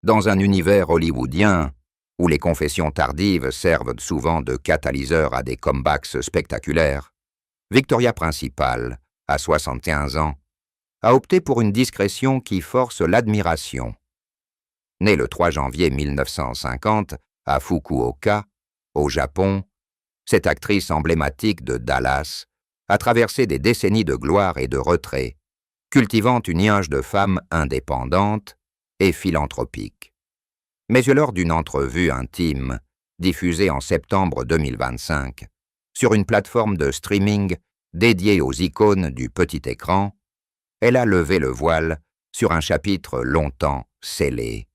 Dans un univers hollywoodien, où les confessions tardives servent souvent de catalyseur à des comebacks spectaculaires, Victoria Principal, à 75 ans, a opté pour une discrétion qui force l'admiration. Née le 3 janvier 1950 à Fukuoka, au Japon, cette actrice emblématique de Dallas a traversé des décennies de gloire et de retrait, cultivant une image de femme indépendante et philanthropique. Mais lors d'une entrevue intime, diffusée en septembre 2025, sur une plateforme de streaming dédiée aux icônes du petit écran, elle a levé le voile sur un chapitre longtemps scellé.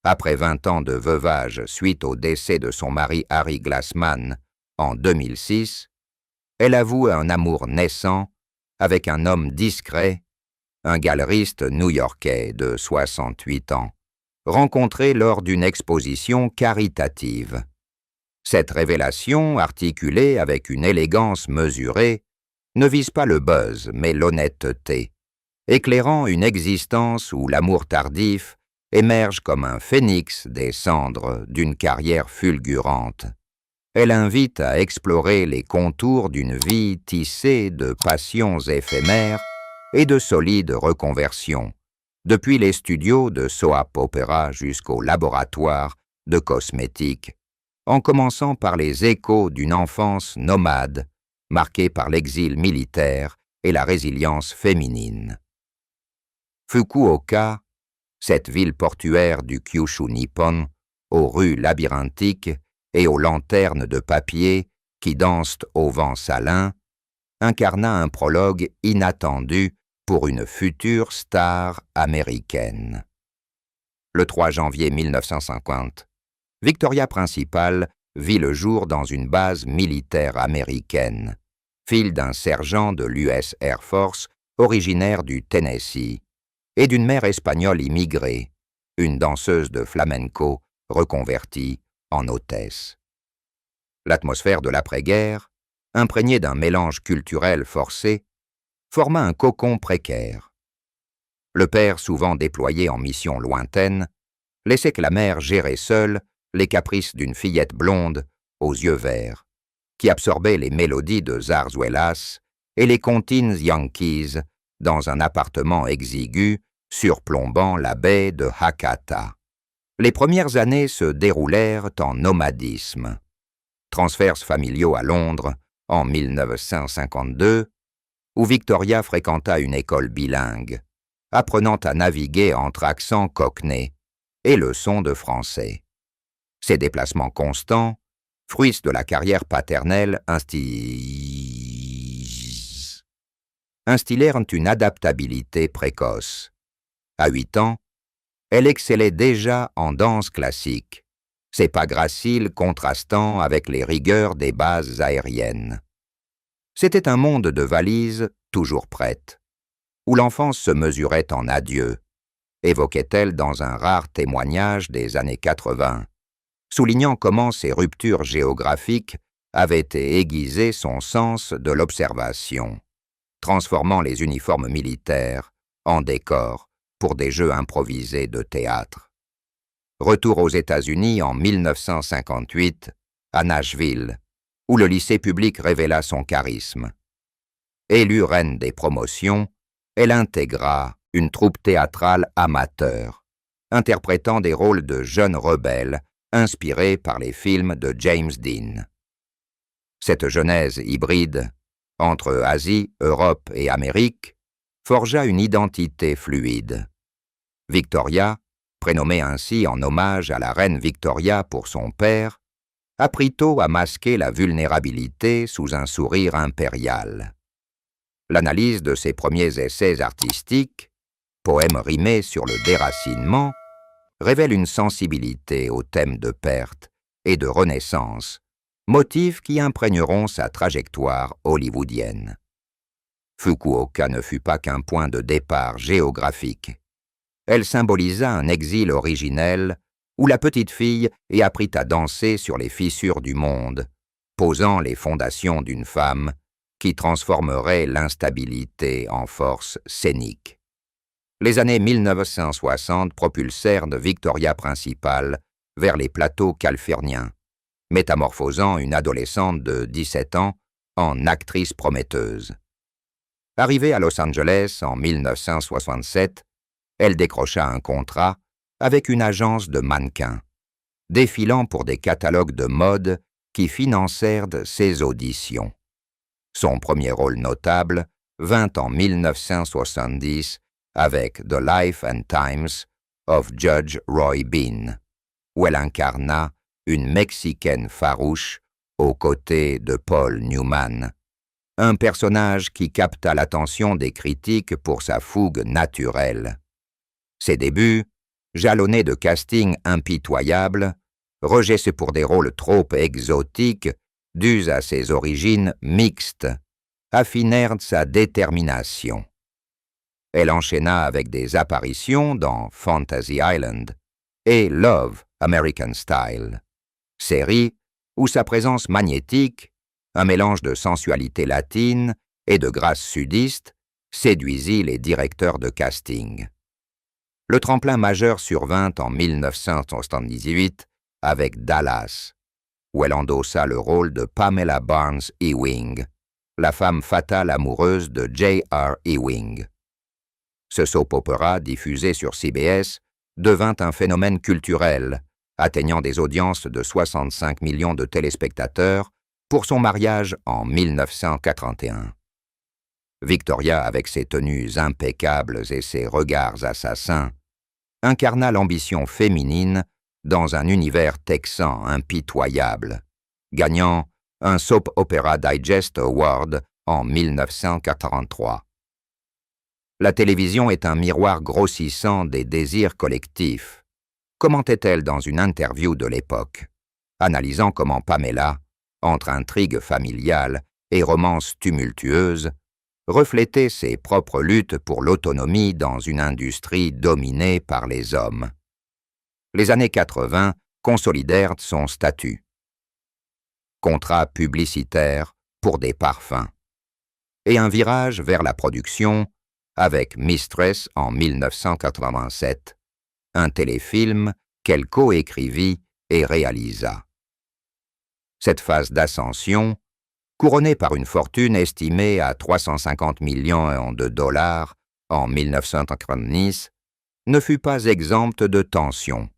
Après 20 ans de veuvage suite au décès de son mari Harry Glassman en 2006, elle avoue un amour naissant avec un homme discret, un galeriste new-yorkais de 68 ans, rencontré lors d'une exposition caritative. Cette révélation, articulée avec une élégance mesurée, ne vise pas le buzz, mais l'honnêteté, éclairant une existence où l'amour tardif émerge comme un phénix des cendres d'une carrière fulgurante. Elle invite à explorer les contours d'une vie tissée de passions éphémères et de solides reconversions, depuis les studios de soap opera jusqu'au laboratoire de cosmétiques, en commençant par les échos d'une enfance nomade, marquée par l'exil militaire et la résilience féminine. Fukuoka, cette ville portuaire du Kyushu nippon, aux rues labyrinthiques et aux lanternes de papier qui dansent au vent salin, incarna un prologue inattendu pour une future star américaine. Le 3 janvier 1950, Victoria Principal vit le jour dans une base militaire américaine, fille d'un sergent de l'US Air Force originaire du Tennessee, et d'une mère espagnole immigrée, une danseuse de flamenco reconvertie en hôtesse. L'atmosphère de l'après-guerre, imprégnée d'un mélange culturel forcé, forma un cocon précaire. Le père, souvent déployé en mission lointaine, laissait que la mère gérer seule les caprices d'une fillette blonde aux yeux verts, qui absorbait les mélodies de Zarzuelas et les comptines yankees dans un appartement exigu surplombant la baie de Hakata. Les premières années se déroulèrent en nomadisme. Transferts familiaux à Londres en 1952, où Victoria fréquenta une école bilingue, apprenant à naviguer entre accents cockney et leçons de français. Ces déplacements constants, fruits de la carrière paternelle, instillèrent une adaptabilité précoce. À 8 ans, elle excellait déjà en danse classique, ses pas graciles contrastant avec les rigueurs des bases aériennes. C'était un monde de valises toujours prêtes, où l'enfance se mesurait en adieux, évoquait-elle dans un rare témoignage des années 80, soulignant comment ces ruptures géographiques avaient aiguisé son sens de l'observation, transformant les uniformes militaires en décors pour des jeux improvisés de théâtre. Retour aux États-Unis en 1958, à Nashville, où le lycée public révéla son charisme. Élue reine des promotions, elle intégra une troupe théâtrale amateur, interprétant des rôles de jeunes rebelles inspirés par les films de James Dean. Cette genèse hybride, entre Asie, Europe et Amérique, forgea une identité fluide. Victoria, prénommée ainsi en hommage à la reine Victoria pour son père, apprit tôt à masquer la vulnérabilité sous un sourire impérial. L'analyse de ses premiers essais artistiques, poèmes rimés sur le déracinement, révèle une sensibilité aux thèmes de perte et de renaissance, motifs qui imprégneront sa trajectoire hollywoodienne. Fukuoka ne fut pas qu'un point de départ géographique. Elle symbolisa un exil originel où la petite fille y apprit à danser sur les fissures du monde, posant les fondations d'une femme qui transformerait l'instabilité en force scénique. les années 1960 propulsèrent Victoria Principal vers les plateaux californiens, métamorphosant une adolescente de 17 ans en actrice prometteuse. Arrivée à Los Angeles en 1967, elle décrocha un contrat avec une agence de mannequins, défilant pour des catalogues de mode qui financèrent ses auditions. Son premier rôle notable vint en 1970 avec The Life and Times of Judge Roy Bean, où elle incarna une Mexicaine farouche aux côtés de Paul Newman, un personnage qui capta l'attention des critiques pour sa fougue naturelle. Ses débuts, jalonnés de castings impitoyables, rejetés pour des rôles trop exotiques, dus à ses origines mixtes, affinèrent sa détermination. Elle enchaîna avec des apparitions dans Fantasy Island et Love, American Style, série où sa présence magnétique, un mélange de sensualité latine et de grâce sudiste, séduisit les directeurs de casting. Le tremplin majeur survint en 1978 avec Dallas, où elle endossa le rôle de Pamela Barnes Ewing, la femme fatale amoureuse de J.R. Ewing. Ce soap opera diffusé sur CBS devint un phénomène culturel, atteignant des audiences de 65 millions de téléspectateurs pour son mariage en 1981. Victoria, avec ses tenues impeccables et ses regards assassins, incarna l'ambition féminine dans un univers texan impitoyable, gagnant un Soap Opera Digest Award en 1943. La télévision est un miroir grossissant des désirs collectifs, commentait-elle dans une interview de l'époque, analysant comment Pamela, entre intrigues familiales et romances tumultueuses, reflétait ses propres luttes pour l'autonomie dans une industrie dominée par les hommes. Les années 80 consolidèrent son statut. Contrat publicitaire pour des parfums. Et un virage vers la production avec Mistress en 1987, un téléfilm qu'elle coécrivit et réalisa. Cette phase d'ascension, couronnée par une fortune estimée à 350 millions de dollars en 1990, ne fut pas exempte de tensions.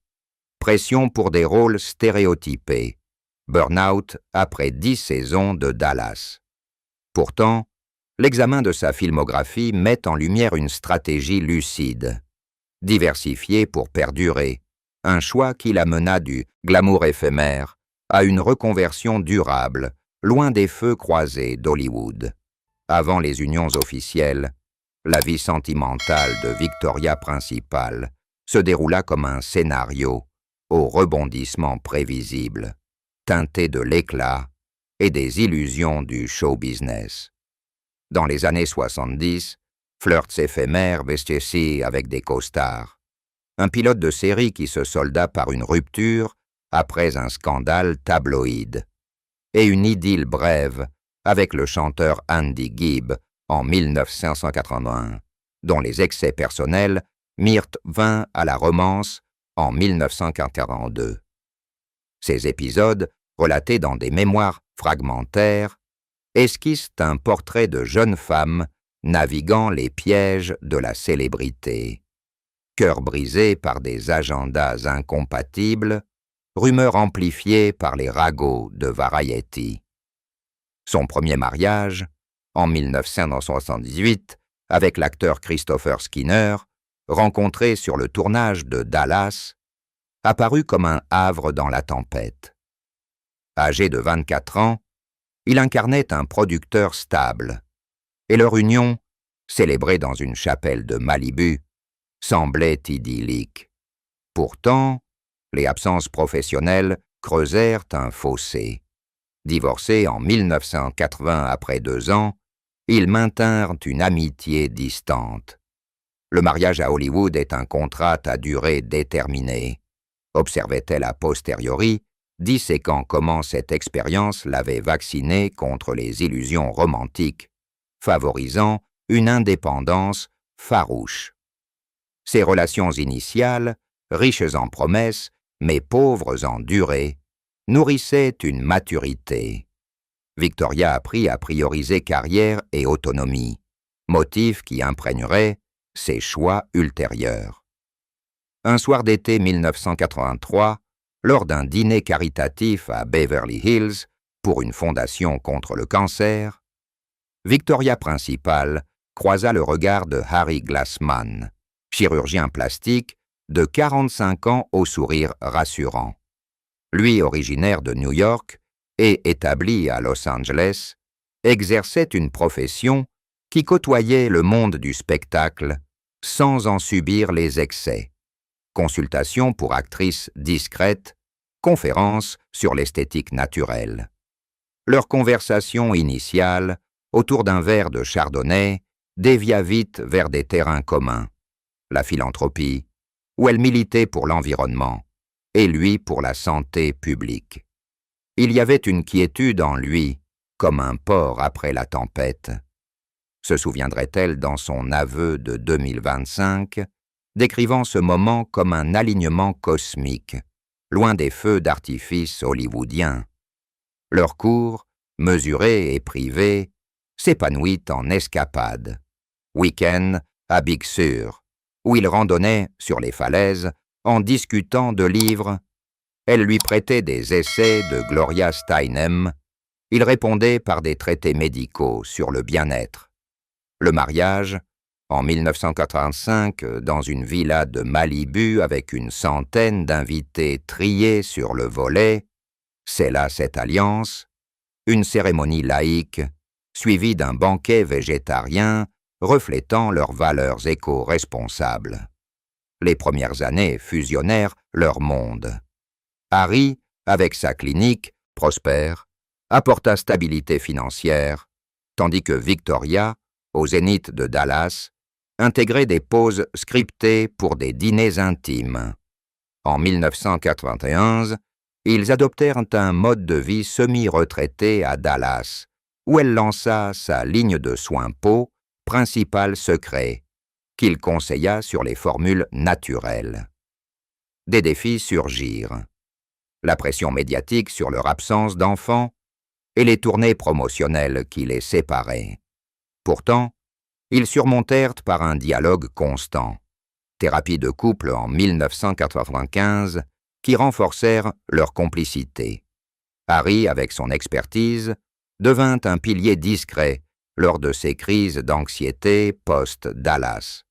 Pression pour des rôles stéréotypés, burn-out après 10 saisons de Dallas. Pourtant, l'examen de sa filmographie met en lumière une stratégie lucide, diversifiée pour perdurer, un choix qui la mena du glamour éphémère à une reconversion durable, loin des feux croisés d'Hollywood. Avant les unions officielles, la vie sentimentale de Victoria Principal se déroula comme un scénario aux rebondissements prévisibles, teinté de l'éclat et des illusions du show business. Dans les années 70, flirts éphémères vestis avec des costards, un pilote de série qui se solda par une rupture après un scandale tabloïd, et une idylle brève avec le chanteur Andy Gibb en 1981, dont les excès personnels mirent fin à la romance en 1942. Ces épisodes, relatés dans des mémoires fragmentaires, esquissent un portrait de jeune femme naviguant les pièges de la célébrité. Cœur brisé par des agendas incompatibles, rumeurs amplifiées par les ragots de Variety. Son premier mariage, en 1978, avec l'acteur Christopher Skinner, rencontré sur le tournage de Dallas, apparut comme un havre dans la tempête. Âgé de 24 ans, il incarnait un producteur stable, et leur union, célébrée dans une chapelle de Malibu, semblait idyllique. Pourtant, les absences professionnelles creusèrent un fossé. Divorcés en 1980 après 2 ans, ils maintinrent une amitié distante. Le mariage à Hollywood est un contrat à durée déterminée, observait-elle a posteriori, disséquant comment cette expérience l'avait vaccinée contre les illusions romantiques, favorisant une indépendance farouche. Ses relations initiales, riches en promesses, mais pauvres en durée, nourrissaient une maturité. Victoria apprit à prioriser carrière et autonomie, motif qui imprégnerait ses choix ultérieurs. Un soir d'été 1983, lors d'un dîner caritatif à Beverly Hills pour une fondation contre le cancer, Victoria Principal croisa le regard de Harry Glassman, chirurgien plastique de 45 ans au sourire rassurant. Lui, originaire de New York et établi à Los Angeles, exerçait une profession qui côtoyait le monde du spectacle sans en subir les excès. Consultations pour actrices discrètes, conférences sur l'esthétique naturelle. Leur conversation initiale, autour d'un verre de chardonnay, dévia vite vers des terrains communs. La philanthropie, où elle militait pour l'environnement, et lui pour la santé publique. Il y avait une quiétude en lui, comme un port après la tempête. Se souviendrait-elle dans son aveu de 2025, décrivant ce moment comme un alignement cosmique, loin des feux d'artifice hollywoodiens. Leur cours, mesuré et privé, s'épanouit en escapade. Week-end à Big Sur, où il randonnait sur les falaises en discutant de livres. Elle lui prêtait des essais de Gloria Steinem. Il répondait par des traités médicaux sur le bien-être. Le mariage, en 1985, dans une villa de Malibu avec une centaine d'invités triés sur le volet, scella cette alliance, une cérémonie laïque, suivie d'un banquet végétarien reflétant leurs valeurs éco-responsables. Les premières années fusionnèrent leurs mondes. Harry, avec sa clinique, prospère, apporta stabilité financière, tandis que Victoria, au zénith de Dallas, intégrait des pauses scriptées pour des dîners intimes. En 1991, ils adoptèrent un mode de vie semi-retraité à Dallas, où elle lança sa ligne de soins peau, principal secret, qu'il conseilla sur les formules naturelles. Des défis surgirent. La pression médiatique sur leur absence d'enfants et les tournées promotionnelles qui les séparaient. Pourtant, ils surmontèrent par un dialogue constant. Thérapie de couple en 1995 qui renforcèrent leur complicité. Harry, avec son expertise, devint un pilier discret lors de ses crises d'anxiété post-Dallas.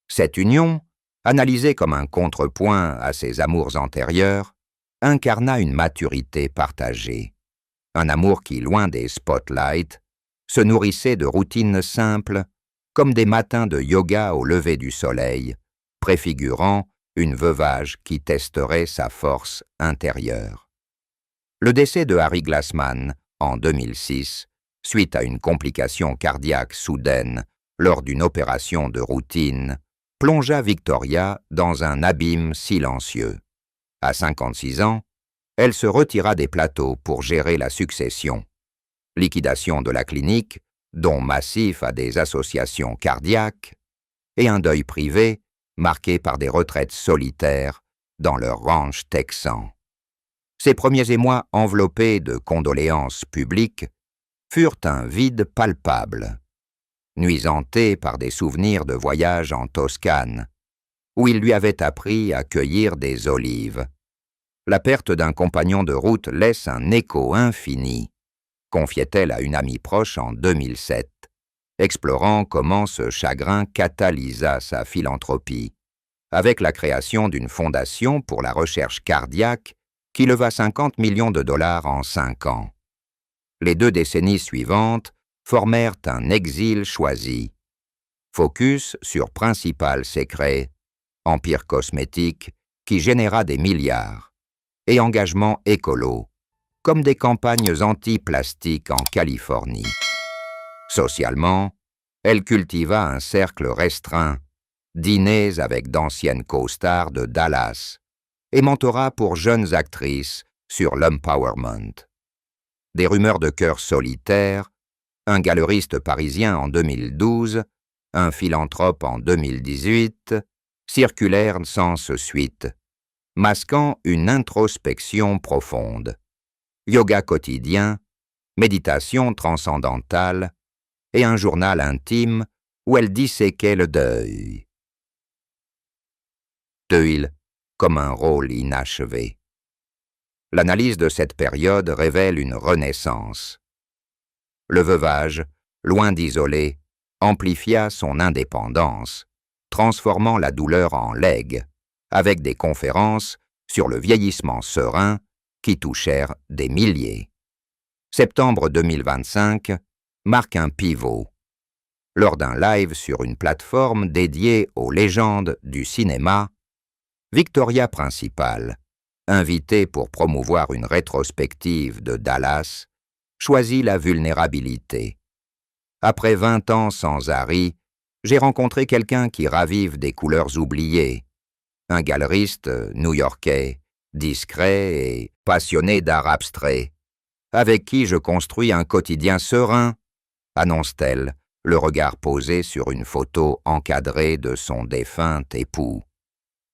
Cette union, analysée comme un contrepoint à ses amours antérieurs, incarna une maturité partagée. Un amour qui, loin des spotlights, se nourrissait de routines simples, comme des matins de yoga au lever du soleil, préfigurant une veuvage qui testerait sa force intérieure. Le décès de Harry Glassman, en 2006, suite à une complication cardiaque soudaine lors d'une opération de routine, plongea Victoria dans un abîme silencieux. À 56 ans, elle se retira des plateaux pour gérer la succession. Liquidation de la clinique, don massif à des associations cardiaques, et un deuil privé marqué par des retraites solitaires dans leur ranch texan. Ces premiers émois enveloppés de condoléances publiques furent un vide palpable, nuisanté par des souvenirs de voyages en Toscane, où il lui avait appris à cueillir des olives. La perte d'un compagnon de route laisse un écho infini, confiait-elle à une amie proche en 2007, explorant comment ce chagrin catalysa sa philanthropie, avec la création d'une fondation pour la recherche cardiaque qui leva 50 millions de dollars en 5 ans. Les 2 décennies suivantes formèrent un exil choisi. Focus sur Principal Secret, empire cosmétique qui généra des milliards, et engagement écolo, comme des campagnes anti-plastique en Californie. Socialement, elle cultiva un cercle restreint, dîners avec d'anciennes co-stars de Dallas, et mentora pour jeunes actrices sur l'empowerment. Des rumeurs de cœurs solitaires, un galeriste parisien en 2012, un philanthrope en 2018, circulaire sans suite, masquant une introspection profonde. Yoga quotidien, méditation transcendantale et un journal intime où elle disséquait le deuil. Deuil comme un rôle inachevé. L'analyse de cette période révèle une renaissance. Le veuvage, loin d'isoler, amplifia son indépendance, transformant la douleur en legs, avec des conférences sur le vieillissement serein qui touchèrent des milliers. Septembre 2025 marque un pivot. Lors d'un live sur une plateforme dédiée aux légendes du cinéma, Victoria Principal, invitée pour promouvoir une rétrospective de Dallas, choisit la vulnérabilité. Après 20 ans sans Harry, j'ai rencontré quelqu'un qui ravive des couleurs oubliées. Un galeriste new-yorkais, discret et passionné d'art abstrait, avec qui je construis un quotidien serein, annonce-t-elle, le regard posé sur une photo encadrée de son défunt époux.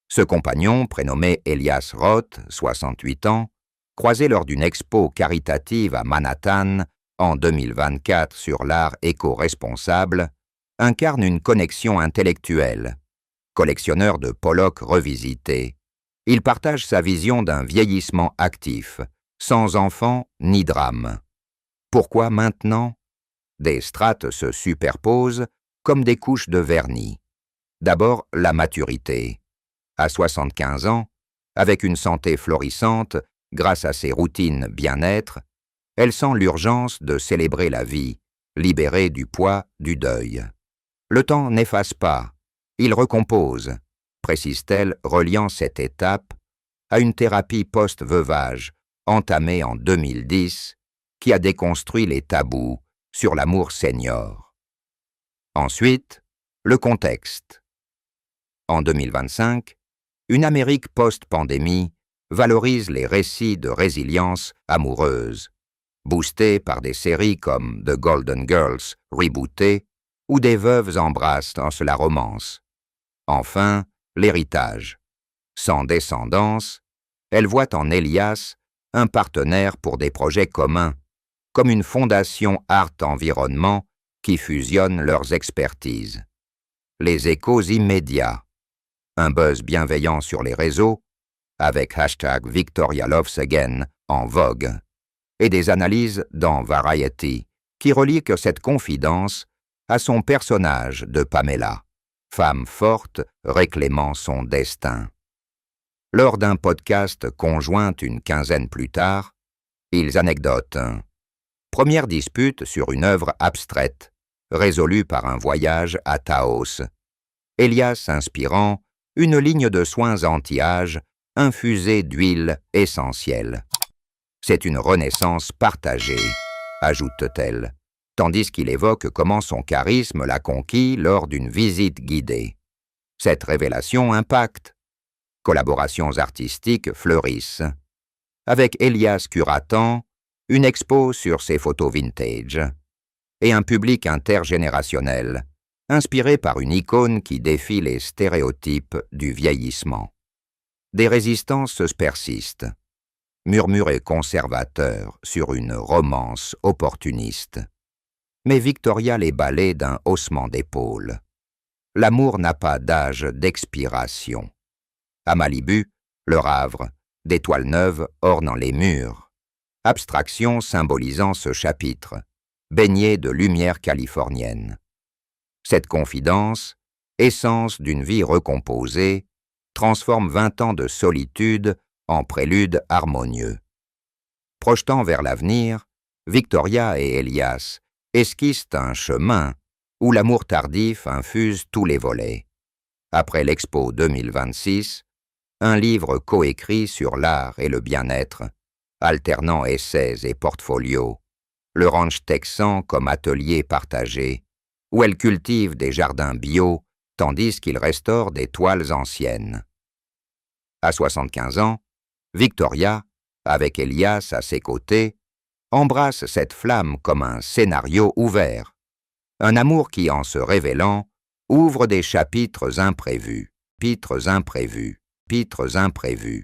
Ce compagnon, prénommé Elias Roth, 68 ans, croisé lors d'une expo caritative à Manhattan en 2024 sur l'art éco-responsable, incarne une connexion intellectuelle. Collectionneur de Pollock revisités, il partage sa vision d'un vieillissement actif, sans enfant ni drame. Pourquoi maintenant? Des strates se superposent comme des couches de vernis. D'abord, la maturité. À 75 ans, avec une santé florissante, grâce à ses routines bien-être, elle sent l'urgence de célébrer la vie, libérée du poids du deuil. Le temps n'efface pas, il recompose, précise-t-elle, reliant cette étape à une thérapie post-veuvage entamée en 2010 qui a déconstruit les tabous sur l'amour senior. Ensuite, le contexte. En 2025, une Amérique post-pandémie valorise les récits de résilience amoureuse, boostés par des séries comme The Golden Girls rebootées, où des veuves embrassent dans la romance. Enfin, l'héritage. Sans descendance, elle voit en Elias un partenaire pour des projets communs, comme une fondation Art-Environnement qui fusionne leurs expertises. Les échos immédiats. Un buzz bienveillant sur les réseaux, avec #VictoriaLovesAgain en vogue, et des analyses dans Variety qui relient que cette confidence à son personnage de Pamela, femme forte réclamant son destin. Lors d'un podcast conjoint une quinzaine plus tard, ils anecdotent. Première dispute sur une œuvre abstraite, résolue par un voyage à Taos. Elias inspirant une ligne de soins anti-âge infusée d'huile essentielle. C'est une renaissance partagée, ajoute-t-elle, tandis qu'il évoque comment son charisme l'a conquis lors d'une visite guidée. Cette révélation impacte. Collaborations artistiques fleurissent. Avec Elias curatant, une expo sur ses photos vintage, et un public intergénérationnel, inspiré par une icône qui défie les stéréotypes du vieillissement. Des résistances persistent, murmurés conservateurs sur une romance opportuniste. Mais Victoria les balaie d'un haussement d'épaule. L'amour n'a pas d'âge d'expiration. À Malibu, leur havre, d'étoiles neuves ornant les murs. Abstraction symbolisant ce chapitre, baigné de lumière californienne. Cette confidence, essence d'une vie recomposée, transforme 20 ans de solitude en prélude harmonieux. Projetant vers l'avenir, Victoria et Elias esquissent un chemin où l'amour tardif infuse tous les volets. Après l'Expo 2026, un livre coécrit sur l'art et le bien-être, alternant essais et portfolios, le ranch texan comme atelier partagé, où elle cultive des jardins bio, tandis qu'il restaure des toiles anciennes. À 75 ans, Victoria, avec Elias à ses côtés, embrasse cette flamme comme un scénario ouvert, un amour qui, en se révélant, ouvre des chapitres imprévus. pitres imprévus, pitres imprévus.